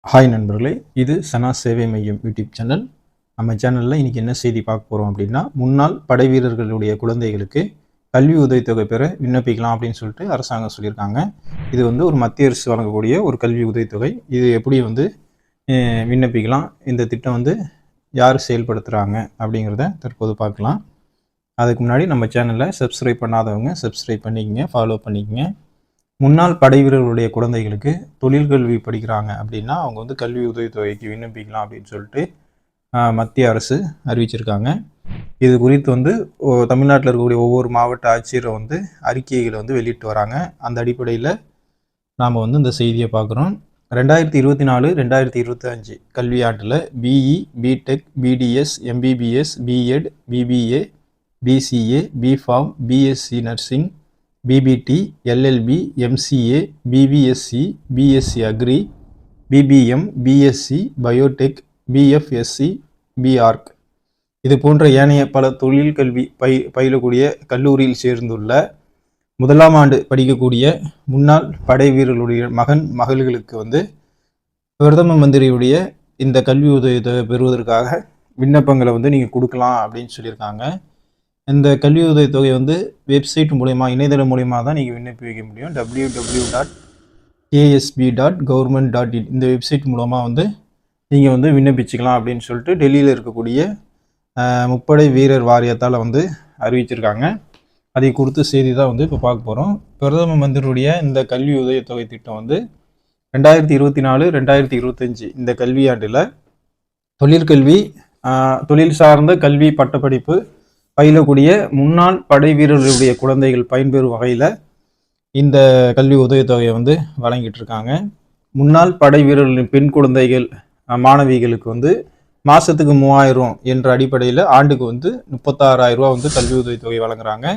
Hi நண்பர்களே, இது சனா சேவை மையம் யூடியூப் சேனல். நம்ம சேனலில் இன்றைக்கி என்ன செய்தி பார்க்க போகிறோம் அப்படின்னா, முன்னாள் படை வீரர்களுடைய குழந்தைகளுக்கு கல்வி உதவித்தொகை பெற விண்ணப்பிக்கலாம் அப்படின்னு சொல்லிட்டு அரசாங்கம் சொல்லியிருக்காங்க. இது ஒரு மத்திய அரசு வழங்கக்கூடிய ஒரு கல்வி உதவித்தொகை. இது எப்படி விண்ணப்பிக்கலாம், இந்த திட்டம் யார் செயல்படுத்துகிறாங்க அப்படிங்கிறத தற்போது பார்க்கலாம். அதுக்கு முன்னாடி நம்ம சேனலை சப்ஸ்கிரைப் பண்ணாதவங்க சப்ஸ்கிரைப் பண்ணிக்கங்க, ஃபாலோ பண்ணிக்கங்க. முன்னாள் படை வீரர்களுடைய குழந்தைகளுக்கு தொழிற்கல்வி படிக்கிறாங்க அப்படின்னா அவங்க கல்வி உதவித்தொகைக்கு விண்ணப்பிக்கலாம் அப்படின்னு சொல்லிட்டு மத்திய அரசு அறிவிச்சிருக்காங்க. இது குறித்து தமிழ்நாட்டில் இருக்கக்கூடிய ஒவ்வொரு மாவட்ட ஆட்சியரும் அறிக்கைகளை வெளியிட்டு வராங்க. அந்த அடிப்படையில் நாம் இந்த செய்தியை பார்க்குறோம். 2024-2025 கல்வியாண்டில் BE, BTech, BDS, MBBS, BEd, BBA, BCA, BPharm, BSc nursing, BPT, LLB, MCA, BBSc, BSc agri, BBM, BSc biotech, BFSc, BArch இது போன்ற ஏனைய பல தொழிற்கல்வி பயிலக்கூடிய கல்லூரியில் சேர்ந்துள்ள முதலாம் ஆண்டு படிக்கக்கூடிய முன்னாள் படை வீரர்களுடைய மகள்களுக்கு பிரதம மந்திரியுடைய இந்த கல்வி உதவித்தொகை பெறுவதற்காக விண்ணப்பங்களை நீங்கள் கொடுக்கலாம் அப்படின்னு சொல்லியிருக்காங்க. இந்த கல்வி உதவித்தொகை வெப்சைட் மூலயமா, இணையதளம் மூலயமா தான் நீங்கள் விண்ணப்பிக்க முடியும். www.ksb.government.in இந்த வெப்சைட் மூலமாக நீங்கள் விண்ணப்பிச்சுக்கலாம் அப்படின்னு சொல்லிட்டு டெல்லியில் இருக்கக்கூடிய முப்படை வீரர் வாரியத்தால் அறிவிச்சிருக்காங்க. அதை குறித்து செய்தி தான் இப்போ பார்க்க போகிறோம். பிரதம மந்திரியுடைய இந்த கல்வி உதவித்தொகை திட்டம் 2024-2025 இந்த கல்வியாண்டில் தொழிற்கல்வி, தொழில் சார்ந்த கல்வி பட்டப்படிப்பு பயிலக்கூடிய முன்னாள் படை வீரர்களுடைய குழந்தைகள் பயன்பெறும் வகையில் இந்த கல்வி உதவித்தொகையை வழங்கிட்டு இருக்காங்க. முன்னாள் படை வீரர்களின் பெண் குழந்தைகள் மாணவிகளுக்கு மாதத்துக்கு 3000 என்ற அடிப்படையில் ஆண்டுக்கு 36,000 ரூபா கல்வி உதவித்தொகை வழங்குறாங்க.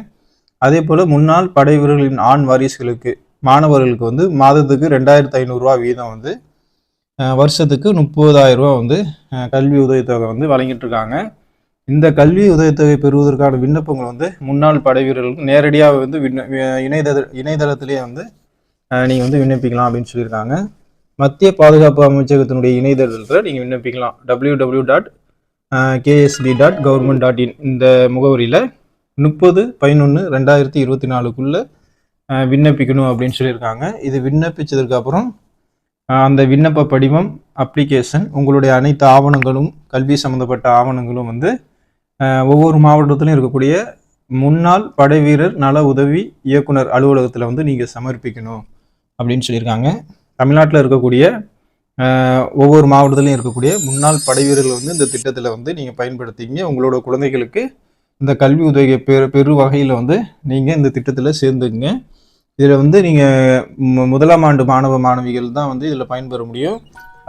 அதே போல் முன்னாள் படை வீரர்களின் ஆண் வாரிசுகளுக்கு மாணவர்களுக்கு மாதத்துக்கு 2,500 ரூபா வீதம் வருஷத்துக்கு 30,000 ரூபா கல்வி உதவித்தொகை வழங்கிட்டு இருக்காங்க. இந்த கல்வி உதவித்தொகை பெறுவதற்கான விண்ணப்பங்கள் முன்னாள் படை வீரர்களுக்கு நேரடியாக இணையதளத்திலேயே நீங்கள் விண்ணப்பிக்கலாம் அப்படின்னு சொல்லியிருக்காங்க. மத்திய பாதுகாப்பு அமைச்சகத்தினுடைய இணையதளத்தில் நீங்கள் விண்ணப்பிக்கலாம். www.ksb.government.in இந்த முகவரியில் 30/11/2024 விண்ணப்பிக்கணும் அப்படின்னு சொல்லியிருக்காங்க. இது விண்ணப்பிச்சதுக்கு அப்புறம் அந்த விண்ணப்ப படிவம், அப்ளிகேஷன், உங்களுடைய அனைத்து ஆவணங்களும், கல்வி சம்மந்தப்பட்ட ஆவணங்களும் ஒவ்வொரு மாவட்டத்திலும் இருக்கக்கூடிய முன்னாள் படை வீரர் நல உதவி இயக்குனர் அலுவலகத்தில் நீங்கள் சமர்ப்பிக்கணும் அப்படின்னு சொல்லியிருக்காங்க. தமிழ்நாட்டில் இருக்கக்கூடிய ஒவ்வொரு மாவட்டத்திலையும் இருக்கக்கூடிய முன்னாள் படை வீரர்கள் இந்த திட்டத்தில் நீங்கள் பயன்படுத்திங்க. உங்களோட குழந்தைகளுக்கு இந்த கல்வி உதவியை பெரு வகையில் நீங்கள் இந்த திட்டத்தில் சேர்ந்துக்குங்க. இதில் நீங்கள் முதலாம் ஆண்டு மாணவ மாணவிகள் தான் இதில் பயன்பெற முடியும்.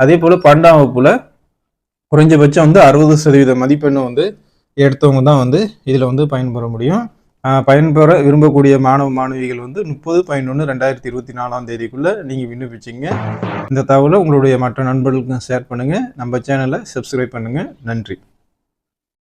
அதே போல் 12ஆம் வகுப்புல குறைஞ்சபட்சம் 60% மதிப்பெண்ணு எடுத்தவங்க தான் இதில் பயன்பெற முடியும். பயன்பெற விரும்பக்கூடிய மாணவ மாணவிகள் 30/11/2024 நீங்கள் விண்ணப்பிச்சிங்க. இந்த தகவலை உங்களுடைய மற்ற நண்பர்களுக்கும் ஷேர் பண்ணுங்கள். நம்ம சேனலை சப்ஸ்கிரைப் பண்ணுங்கள். நன்றி.